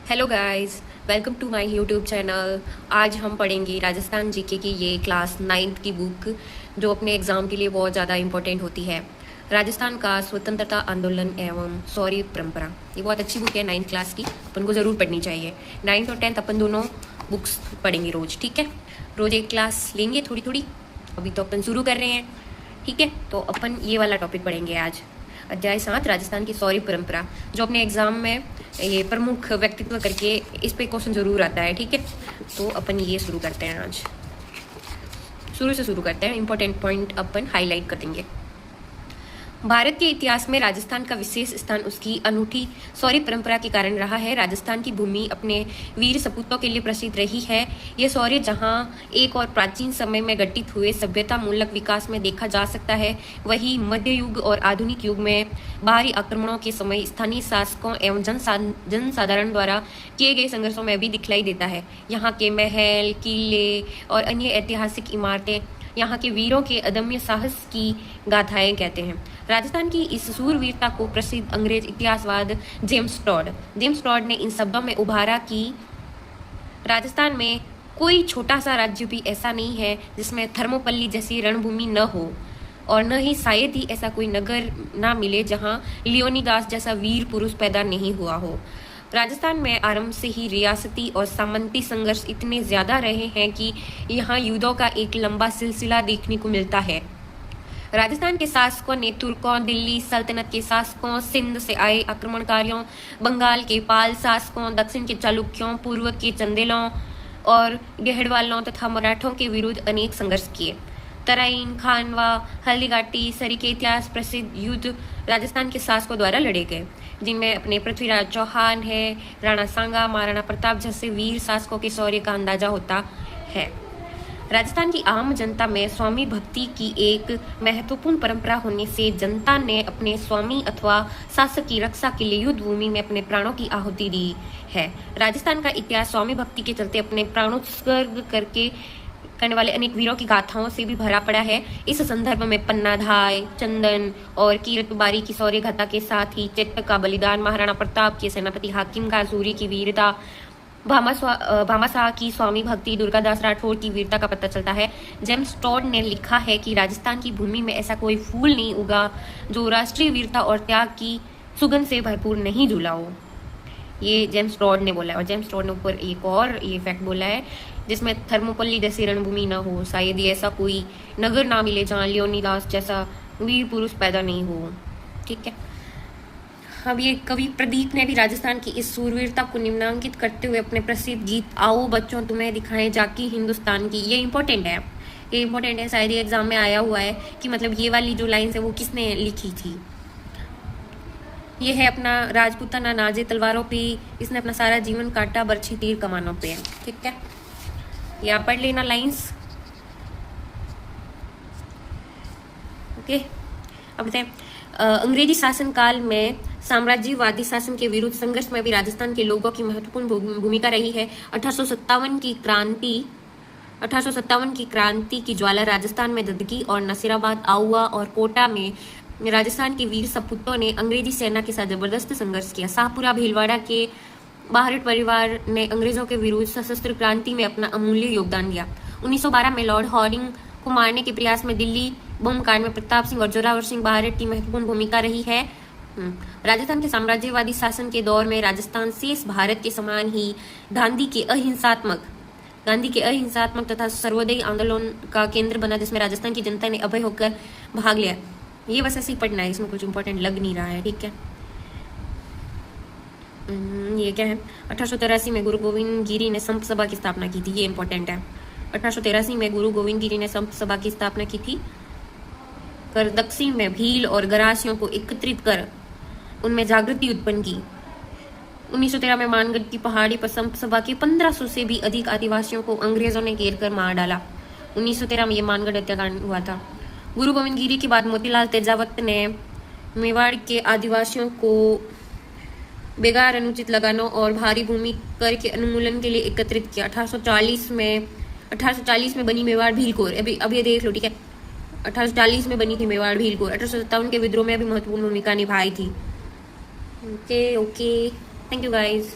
Hello guys, welcome to my YouTube channel. आज हम पढ़ेंगे राजस्थान जीके की ये क्लास 9th की बुक जो अपने एग्ज़ाम के लिए बहुत ज़्यादा इंपॉर्टेंट होती है। राजस्थान का स्वतंत्रता आंदोलन एवं शौर्य परंपरा। ये बहुत अच्छी बुक है 9th क्लास की, अपन को ज़रूर पढ़नी चाहिए। 9th और 10th अपन दोनों बुक्स पढ़ेंगे रोज़, ठीक है। रोज़ एक क्लास लेंगे थोड़ी थोड़ी। अभी तो अपन शुरू कर रहे हैं, ठीक है। तो अपन ये वाला टॉपिक पढ़ेंगे आज। अध्याय 7 राजस्थान की शौर्य परंपरा, जो अपने एग्जाम में ये प्रमुख व्यक्तित्व करके इस पे क्वेश्चन जरूर आता है, ठीक है। तो अपन ये शुरू करते हैं, आज शुरू से शुरू करते हैं। इंपॉर्टेंट पॉइंट अपन हाईलाइट कर देंगे। भारत के इतिहास में राजस्थान का विशेष स्थान उसकी अनूठी शौर्य परंपरा के कारण रहा है। राजस्थान की भूमि अपने वीर सपूतों के लिए प्रसिद्ध रही है। ये शौर्य जहां एक और प्राचीन समय में घटित हुए सभ्यता मूलक विकास में देखा जा सकता है, वहीं मध्य युग और आधुनिक युग में बाहरी आक्रमणों के समय स्थानीय शासकों एवं जनसाधारण द्वारा किए गए संघर्षों में भी दिखलाई देता है। यहाँ के महल, किले और अन्य ऐतिहासिक इमारतें यहाँ के वीरों के अदम्य साहस की गाथाएं कहते हैं। राजस्थान की इस सूरवीरता को प्रसिद्ध अंग्रेज इतिहासवाद जेम्स टॉड ने इन शब्दों में उभारा कि राजस्थान में कोई छोटा सा राज्य भी ऐसा नहीं है जिसमें थर्मोपल्ली जैसी रणभूमि न हो, और न ही शायद ही ऐसा कोई नगर ना मिले जहां लियोनीदास जैसा वीर पुरुष पैदा नहीं हुआ हो। राजस्थान में आरंभ से ही रियासती और सामंती संघर्ष इतने ज्यादा रहे हैं कि यहाँ युद्धों का एक लंबा सिलसिला देखने को मिलता है। राजस्थान के शासकों ने तुर्कों, दिल्ली सल्तनत के शासकों, सिंध से आए आक्रमणकारियों, बंगाल के पाल शासकों, दक्षिण के चालुक्यों, पूर्व के चंदेलों और गहड़वालों तथा मराठों के विरुद्ध अनेक संघर्ष किए। तराइन, खानवा, हल्दीघाटी, सरी के इतिहास प्रसिद्ध युद्ध राजस्थान के शासकों द्वारा लड़े गए, जिनमें अपने पृथ्वीराज चौहान है, राणा सांगा, महाराणा प्रताप जैसे वीर शासकों के शौर्य का अंदाजा होता है। राजस्थान की आम जनता में स्वामी भक्ति की एक महत्वपूर्ण परंपरा होने से जनता ने अपने स्वामी अथवा शासक की रक्षा के लिए युद्ध भूमि में अपने प्राणों की आहुति दी है। राजस्थान का इतिहास स्वामी भक्ति के चलते अपने प्राणोत्सर्ग करने वाले अनेक वीरों की गाथाओं से भी भरा पड़ा है। इस संदर्भ में पन्नाधाय, चंदन और कीरतबारी की शौर्य गाथा के साथ ही चेतक का बलिदान, महाराणा प्रताप के सेनापति हाकिम का सूरी की वीरता, भामाशाह की स्वामी भक्ति, दुर्गादास राठौर की वीरता का पता चलता है। जेम्स टॉड ने लिखा है कि राजस्थान की भूमि में ऐसा कोई फूल नहीं उगा जो राष्ट्रीय वीरता और त्याग की सुगंध से भरपूर नहीं झूला हो। ये जेम्स टॉड ने बोला है। और जेम्स टॉड ने ऊपर एक और ये फैक्ट बोला है, जिसमें थर्मोपल्ली जैसी रणभूमि न हो, शायद ही ऐसा कोई नगर ना मिले जहाँ लियोनीदास जैसा वीर पुरुष पैदा नहीं हो, ठीक है। अब ये कवि प्रदीप ने भी राजस्थान की इस सूरवीरता को निम्नांकित करते हुए अपने प्रसिद्ध गीत आओ बच्चों तुम्हें दिखाएं जाकी हिंदुस्तान की, ये इंपॉर्टेंट है, शायद ये एग्जाम में आया हुआ है कि मतलब ये वाली जो लाइन्स है वो किसने लिखी थी। ये है अपना राजपूताना नाजे तलवारों पे, इसने अपना सारा जीवन काटा बरछी तीर कमानों पे, ठीक है। यहाँ पढ़ लेना लाइंस, ओके। अब बताएं, अंग्रेजी शासन काल में साम्राज्यवादी शासन के विरुद्ध संघर्ष में भी राजस्थान के लोगों की महत्वपूर्ण भूमिका रही है। 1857 की क्रांति की ज्वाला राजस्थान में ददकी और नसीराबाद, आउवा और कोटा में राजस्थान के वीर सपूतों ने अंग्रेजी सेना के साथ जबरदस्त संघर्ष किया। शाहपुरा भीलवाड़ा के बाहरट परिवार ने अंग्रेजों के विरुद्ध सशस्त्र क्रांति में अपना अमूल्य योगदान दिया। 1912 में लॉर्ड हॉर्डिंग को मारने के प्रयास में दिल्ली बम कांड में प्रताप सिंह और जोरावर सिंह बाहरट की महत्वपूर्ण भूमिका रही है। राजस्थान के साम्राज्यवादी शासन के दौर में राजस्थान शेष भारत के समान ही गांधी के अहिंसात्मक तथा सर्वोदय आंदोलन का केंद्र बना, जिसमें राजस्थान की जनता ने अभय होकर भाग लिया। ये बस ऐसे ही पढ़ना है, इसमें कुछ इंपॉर्टेंट लग नहीं रहा है, ठीक है। ये क्या है, 1883 में गुरु गोविंद गिरी ने संत सभा की स्थापना की थी, ये इंपॉर्टेंट है। 1883 में गुरु गोविंद गिरी ने संत सभा की स्थापना की थी, कर दक्षिण में भील और गरासियों को एकत्रित कर उनमें जागृति उत्पन्न की। 1913 में मानगढ़ की पहाड़ी पर संत सभा के 1500 से भी अधिक आदिवासियों को अंग्रेजों ने घेर कर मार डाला। 1913 में ये मानगढ़ हत्याकांड हुआ था। गुरु गोविंद गिरी के बाद मोतीलाल तेजावत ने मेवाड़ के आदिवासियों को बेगार अनुचित लगानों और भारी भूमि कर के उन्मूलन के लिए एकत्रित किया। 1840 में बनी मेवाड़ भीलकोर, अब ये देख लो, ठीक है। 1840 में बनी थी मेवाड़ भीलकोर। 1857 के विद्रोह में भी महत्वपूर्ण भूमिका निभाई थी। Okay, thank you guys.